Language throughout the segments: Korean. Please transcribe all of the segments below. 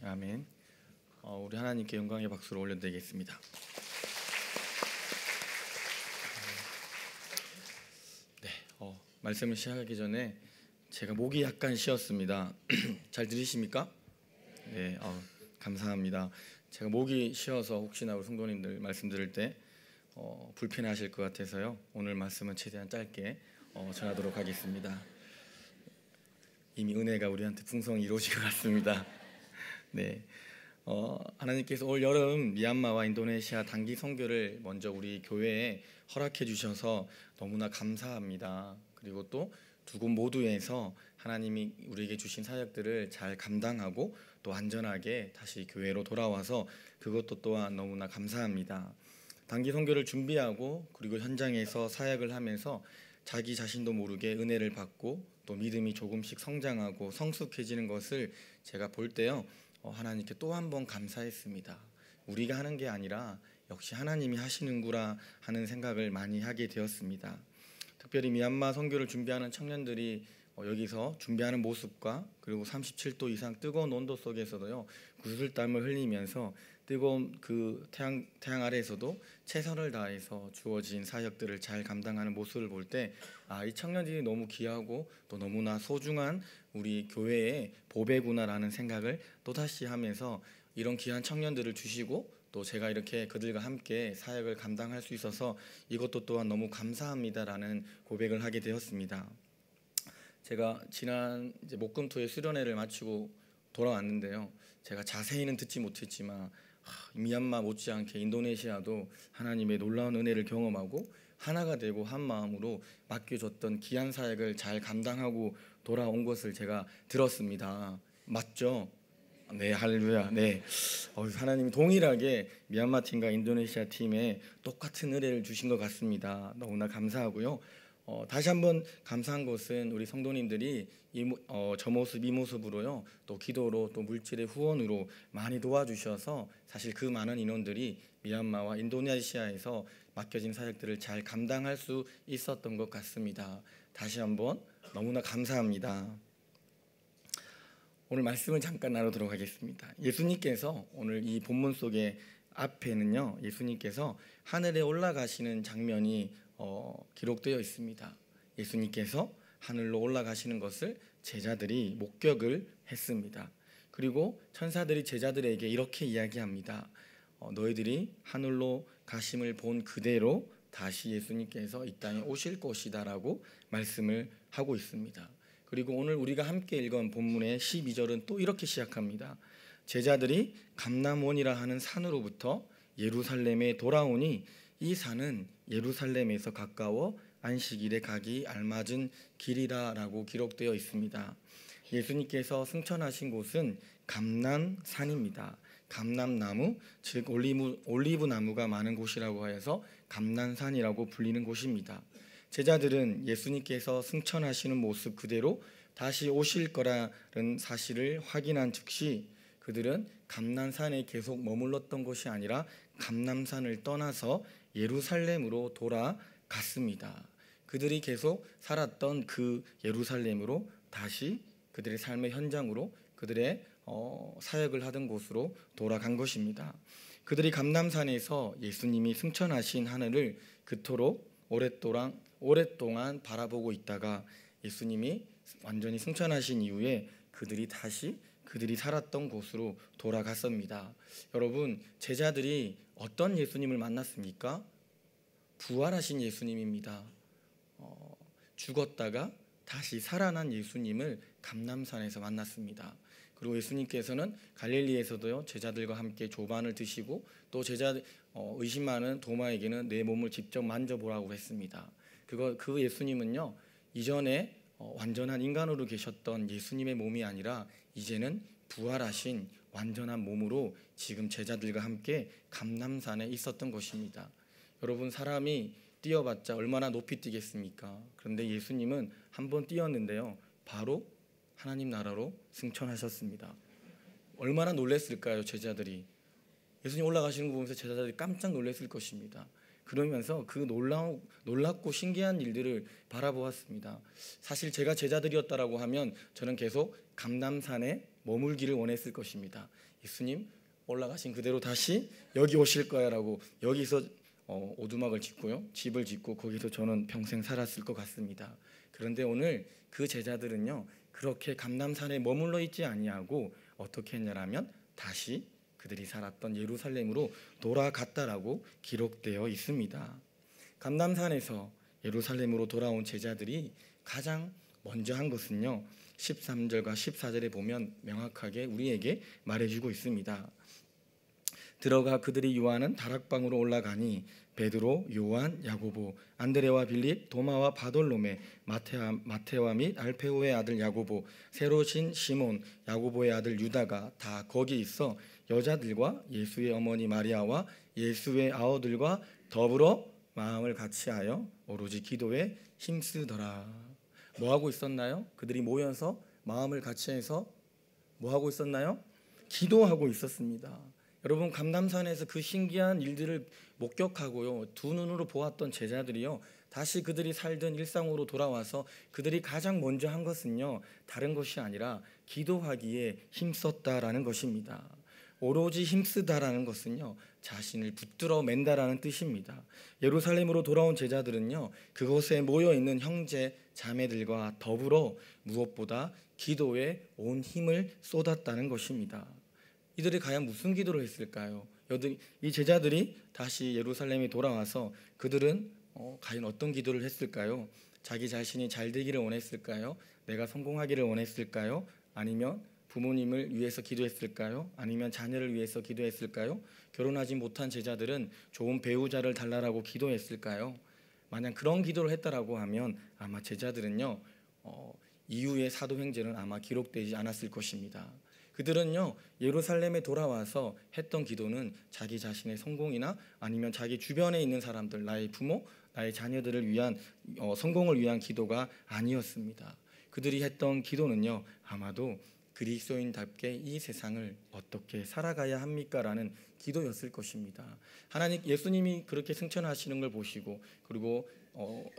아멘. 우리 하나님께 영광의 박수를 올려드리겠습니다. 네, 말씀을 시작하기 전에 제가 목이 약간 쉬었습니다. 잘 들리십니까? 네, 감사합니다. 제가 목이 쉬어서 혹시나 우리 성도님들 말씀 들을 때 불편하실 것 같아서요. 오늘 말씀은 최대한 짧게 전하도록 하겠습니다. 이미 은혜가 우리한테 풍성히 이루어진 것 같습니다. 네, 하나님께서 올 여름 미얀마와 인도네시아 단기 선교를 먼저 우리 교회에 허락해 주셔서 너무나 감사합니다. 그리고 또 두 곳 모두에서 하나님이 우리에게 주신 사역들을 잘 감당하고 또 안전하게 다시 교회로 돌아와서 그것도 또한 너무나 감사합니다. 단기 선교를 준비하고 그리고 현장에서 사역을 하면서 자기 자신도 모르게 은혜를 받고 또 믿음이 조금씩 성장하고 성숙해지는 것을 제가 볼 때요, 하나님께 또 한 번 감사했습니다. 우리가 하는 게 아니라 역시 하나님이 하시는구나 하는 생각을 많이 하게 되었습니다. 특별히 미얀마 선교를 준비하는 청년들이 여기서 준비하는 모습과 그리고 37도 이상 뜨거운 온도 속에서도요, 구슬땀을 흘리면서 뜨거운 그 태양 아래에서도 최선을 다해서 주어진 사역들을 잘 감당하는 모습을 볼 때 이 청년들이 너무 귀하고 또 너무나 소중한 우리 교회의 보배구나라는 생각을 또다시 하면서 이런 귀한 청년들을 주시고 또 제가 이렇게 그들과 함께 사역을 감당할 수 있어서 이것도 또한 너무 감사합니다라는 고백을 하게 되었습니다. 제가 지난 목금토의 수련회를 마치고 돌아왔는데요, 제가 자세히는 듣지 못했지만 미얀마 못지않게 인도네시아도 하나님의 놀라운 은혜를 경험하고 하나가 되고 한 마음으로 맡겨졌던 귀한 사역을 잘 감당하고 돌아온 것을 제가 들었습니다. 맞죠? 네, 할렐루야. 네, 하나님이 동일하게 미얀마 팀과 인도네시아 팀에 똑같은 은혜를 주신 것 같습니다. 너무나 감사하고요. 다시 한번 감사한 것은 우리 성도님들이 저 모습 이 모습으로요, 또 기도로 또 물질의 후원으로 많이 도와주셔서 사실 그 많은 인원들이 미얀마와 인도네시아에서 맡겨진 사역들을 잘 감당할 수 있었던 것 같습니다. 다시 한번 너무나 감사합니다. 오늘 말씀을 잠깐 나누도록 하겠습니다. 예수님께서 오늘 이 본문 속의 앞에는요, 예수님께서 하늘에 올라가시는 장면이 기록되어 있습니다. 예수님께서 하늘로 올라가시는 것을 제자들이 목격을 했습니다. 그리고 천사들이 제자들에게 이렇게 이야기합니다. 너희들이 하늘로 가심을 본 그대로 다시 예수님께서 이 땅에 오실 것이다라고 말씀을 하고 있습니다. 그리고 오늘 우리가 함께 읽은 본문의 12절은 또 이렇게 시작합니다. 제자들이 감람원이라 하는 산으로부터 예루살렘에 돌아오니 이 산은 예루살렘에서 가까워 안식일에 가기 알맞은 길이라라고 기록되어 있습니다. 예수님께서 승천하신 곳은 감람산입니다. 감람나무, 즉 올리브 나무가 많은 곳이라고 하여서 감람산이라고 불리는 곳입니다. 제자들은 예수님께서 승천하시는 모습 그대로 다시 오실 거라는 사실을 확인한 즉시 그들은 감람산에 계속 머물렀던 것이 아니라 감람산을 떠나서 예루살렘으로 돌아갔습니다. 그들이 계속 살았던 그 예루살렘으로 다시 그들의 삶의 현장으로 그들의 사역을 하던 곳으로 돌아간 것입니다. 그들이 감람산에서 예수님이 승천하신 하늘을 그토록 오랫동안 바라보고 있다가 예수님이 완전히 승천하신 이후에 그들이 다시 그들이 살았던 곳으로 돌아갔습니다. 여러분, 제자들이 어떤 예수님을 만났습니까? 부활하신 예수님입니다. 죽었다가 다시 살아난 예수님을 감람산에서 만났습니다. 그리고 예수님께서는 갈릴리에서도요, 제자들과 함께 조반을 드시고 또 의심 많은 도마에게는 내 몸을 직접 만져보라고 했습니다. 그 예수님은요, 이전에 완전한 인간으로 계셨던 예수님의 몸이 아니라 이제는 부활하신 완전한 몸으로 지금 제자들과 함께 감람산에 있었던 것입니다. 여러분, 사람이 뛰어봤자 얼마나 높이 뛰겠습니까? 그런데 예수님은 한번 뛰었는데요, 바로 하나님 나라로 승천하셨습니다. 얼마나 놀랐을까요, 제자들이? 예수님 올라가시는 거 보면서 제자들이 깜짝 놀랐을 것입니다. 그러면서 그 놀랍고 신기한 일들을 바라보았습니다. 사실 제가 제자들이었다라고 하면 저는 계속 감람산에 머물기를 원했을 것입니다. 예수님 올라가신 그대로 다시 여기 오실 거야라고 여기서 오두막을 짓고요, 집을 짓고 거기서 저는 평생 살았을 것 같습니다. 그런데 오늘 그 제자들은요, 그렇게 감람산에 머물러 있지 아니하고 어떻게 했냐라면 다시 그들이 살았던 예루살렘으로 돌아갔다라고 기록되어 있습니다. 감람산에서 예루살렘으로 돌아온 제자들이 가장 먼저 한 것은요, 13절과 14절에 보면 명확하게 우리에게 말해주고 있습니다. 들어가 그들이 요한은 다락방으로 올라가니 베드로, 요한, 야고보, 안드레와 빌립, 도마와 바돌로메, 마테와 및 알페오의 아들 야고보, 새로신 시몬, 야고보의 아들 유다가 다 거기 있어 여자들과 예수의 어머니 마리아와 예수의 아우들과 더불어 마음을 같이하여 오로지 기도에 힘쓰더라. 뭐 하고 있었나요? 그들이 모여서 마음을 같이해서 뭐 하고 있었나요? 기도하고 있었습니다. 여러분, 감람산에서 그 신기한 일들을 목격하고요, 두 눈으로 보았던 제자들이요, 다시 그들이 살던 일상으로 돌아와서 그들이 가장 먼저 한 것은요, 다른 것이 아니라 기도하기에 힘썼다라는 것입니다. 오로지 힘쓰다라는 것은요, 자신을 붙들어 맨다라는 뜻입니다. 예루살렘으로 돌아온 제자들은요, 그곳에 모여 있는 형제 자매들과 더불어 무엇보다 기도에 온 힘을 쏟았다는 것입니다. 이들이 과연 무슨 기도를 했을까요? 이 제자들이 다시 예루살렘에 돌아와서 그들은 과연 어떤 기도를 했을까요? 자기 자신이 잘 되기를 원했을까요? 내가 성공하기를 원했을까요? 아니면 부모님을 위해서 기도했을까요? 아니면 자녀를 위해서 기도했을까요? 결혼하지 못한 제자들은 좋은 배우자를 달라고 기도했을까요? 만약 그런 기도를 했다라고 하면 아마 제자들은요, 이후의 사도행전은 아마 기록되지 않았을 것입니다. 그들은요, 예루살렘에 돌아와서 했던 기도는 자기 자신의 성공이나 아니면 자기 주변에 있는 사람들, 나의 부모, 나의 자녀들을 위한 성공을 위한 기도가 아니었습니다. 그들이 했던 기도는요, 아마도 그리스도인답게 이 세상을 어떻게 살아가야 합니까? 라는 기도였을 것입니다. 예수님이 그렇게 승천하시는 걸 보시고, 그리고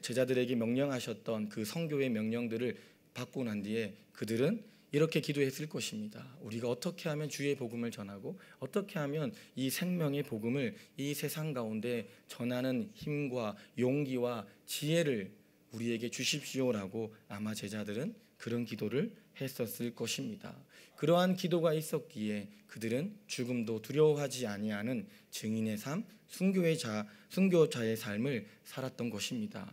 제자들에게 명령하셨던 그 성교의 명령들을 받고 난 뒤에 그들은 이렇게 기도했을 것입니다. 우리가 어떻게 하면 주의 복음을 전하고 어떻게 하면 이 생명의 복음을 이 세상 가운데 전하는 힘과 용기와 지혜를 우리에게 주십시오라고 아마 제자들은 그런 기도를 했었을 것입니다. 그러한 기도가 있었기에 그들은 죽음도 두려워하지 아니하는 증인의 삶, 순교자의 삶을 살았던 것입니다.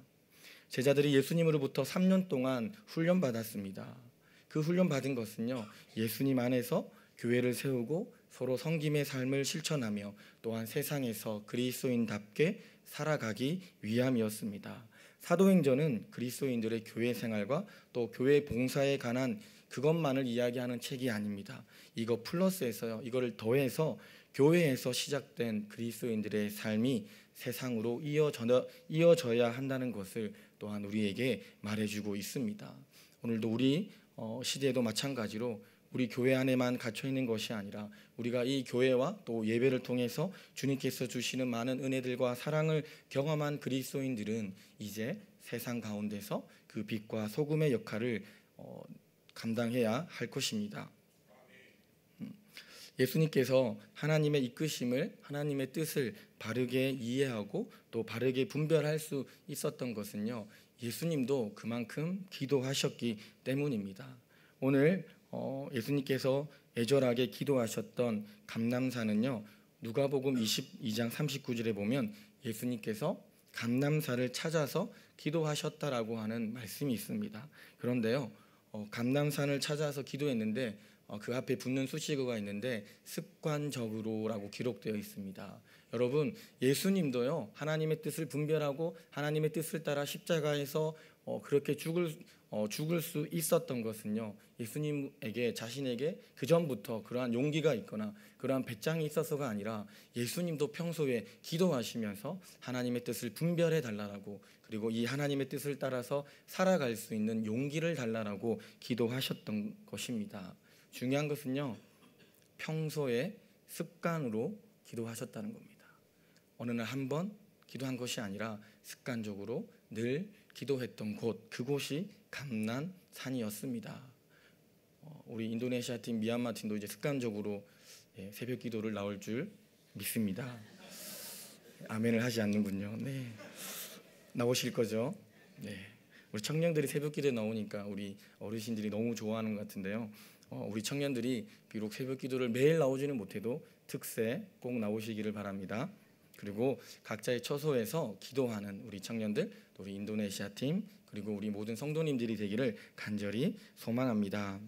제자들이 예수님으로부터 3년 동안 훈련받았습니다. 그 훈련 받은 것은요, 예수님 안에서 교회를 세우고 서로 섬김의 삶을 실천하며 또한 세상에서 그리스도인답게 살아가기 위함이었습니다. 사도행전은 그리스도인들의 교회 생활과 또 교회 봉사에 관한 그것만을 이야기하는 책이 아닙니다. 이거 플러스해서요, 이거를 더해서 교회에서 시작된 그리스도인들의 삶이 세상으로 이어져야 한다는 것을 또한 우리에게 말해주고 있습니다. 오늘도 우리 시대에도 마찬가지로 우리 교회 안에만 갇혀 있는 것이 아니라 우리가 이 교회와 또 예배를 통해서 주님께서 주시는 많은 은혜들과 사랑을 경험한 그리스도인들은 이제 세상 가운데서 그 빛과 소금의 역할을 감당해야 할 것입니다. 예수님께서 하나님의 이끄심을, 하나님의 뜻을 바르게 이해하고 또 바르게 분별할 수 있었던 것은요, 예수님도 그만큼 기도하셨기 때문입니다. 오늘 예수님께서 애절하게 기도하셨던 감람산은요, 누가복음 22장 39절에 보면 예수님께서 감람산을 찾아서 기도하셨다라고 하는 말씀이 있습니다. 그런데요, 감람산을 찾아서 기도했는데 그 앞에 붙는 수식어가 있는데 습관적으로라고 기록되어 있습니다. 여러분, 예수님도요, 하나님의 뜻을 분별하고 하나님의 뜻을 따라 십자가에서 그렇게 죽을 수 있었던 것은요, 예수님에게 자신에게 그 전부터 그러한 용기가 있거나 그러한 배짱이 있어서가 아니라 예수님도 평소에 기도하시면서 하나님의 뜻을 분별해 달라고, 그리고 이 하나님의 뜻을 따라서 살아갈 수 있는 용기를 달라고 기도하셨던 것입니다. 중요한 것은요, 평소에 습관으로 기도하셨다는 겁니다. 어느 날 한 번 기도한 것이 아니라 습관적으로 늘 기도했던 곳, 그곳이 감람산이었습니다. 우리 인도네시아 팀, 미얀마 팀도 이제 습관적으로 새벽 기도를 나올 줄 믿습니다. 아멘을 하지 않는군요. 네, 나오실 거죠? 네, 우리 청년들이 새벽 기도에 나오니까 우리 어르신들이 너무 좋아하는 것 같은데요. 우리 청년들이 비록 새벽 기도를 매일 나오지는 못해도 특세 꼭 나오시기를 바랍니다. 그리고 각자의 처소에서 기도하는 우리 청년들, 또 우리 인도네시아 팀, 그리고 우리 모든 성도님들이 되기를 간절히 소망합니다.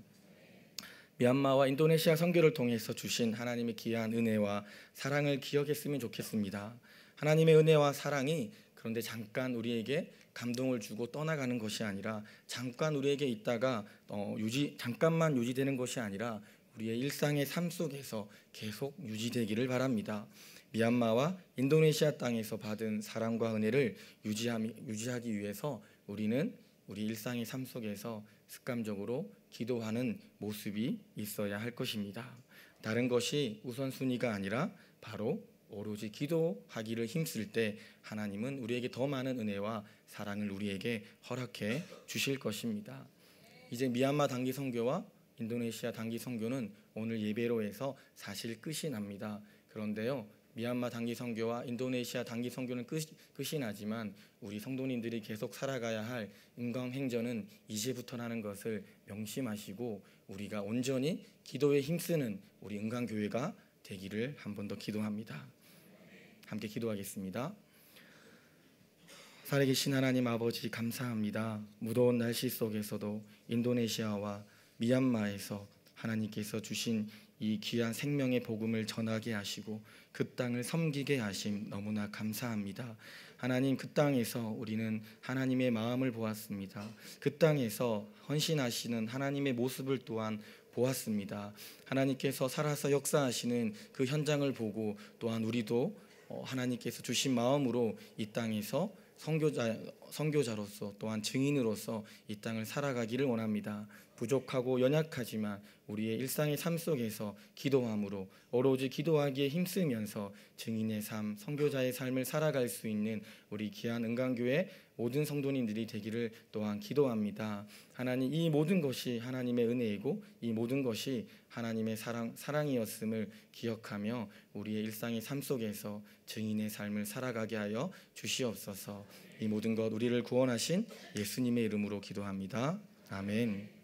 미얀마와 인도네시아 선교를 통해서 주신 하나님의 귀한 은혜와 사랑을 기억했으면 좋겠습니다. 하나님의 은혜와 사랑이 그런데 잠깐 우리에게 감동을 주고 떠나가는 것이 아니라 잠깐 우리에게 있다가 잠깐만 유지되는 것이 아니라 우리의 일상의 삶 속에서 계속 유지되기를 바랍니다. 미얀마와 인도네시아 땅에서 받은 사랑과 은혜를 유지하기 위해서 우리는 우리 일상의 삶 속에서 습관적으로 기도하는 모습이 있어야 할 것입니다. 다른 것이 우선순위가 아니라 바로 오로지 기도하기를 힘쓸 때 하나님은 우리에게 더 많은 은혜와 사랑을 우리에게 허락해 주실 것입니다. 이제 미얀마 단기 선교와 인도네시아 단기 선교는 오늘 예배로 해서 사실 끝이 납니다. 그런데요, 미얀마 단기 선교와 인도네시아 단기 선교는 끝이 나지만 우리 성도님들이 계속 살아가야 할 인광행전은 이제부터라는 것을 명심하시고 우리가 온전히 기도에 힘쓰는 우리 은광교회가 되기를 한 번 더 기도합니다. 함께 기도하겠습니다. 살아계신 하나님 아버지, 감사합니다. 무더운 날씨 속에서도 인도네시아와 미얀마에서 하나님께서 주신 이 귀한 생명의 복음을 전하게 하시고 그 땅을 섬기게 하심 너무나 감사합니다. 하나님, 그 땅에서 우리는 하나님의 마음을 보았습니다. 그 땅에서 헌신하시는 하나님의 모습을 또한 보았습니다. 하나님께서 살아서 역사하시는 그 현장을 보고 또한 우리도 하나님께서 주신 마음으로 이 땅에서 선교자로서 또한 증인으로서 이 땅을 살아가기를 원합니다. 부족하고 연약하지만 우리의 일상의 삶 속에서 기도함으로 오로지 기도하기에 힘쓰면서 증인의 삶, 선교자의 삶을 살아갈 수 있는 우리 귀한 은광교회 모든 성도님들이 되기를 또한 기도합니다. 하나님, 이 모든 것이 하나님의 은혜이고 이 모든 것이 하나님의 사랑이었음을 기억하며 우리의 일상의 삶 속에서 증인의 삶을 살아가게 하여 주시옵소서. 이 모든 것 우리를 구원하신 예수님의 이름으로 기도합니다. 아멘.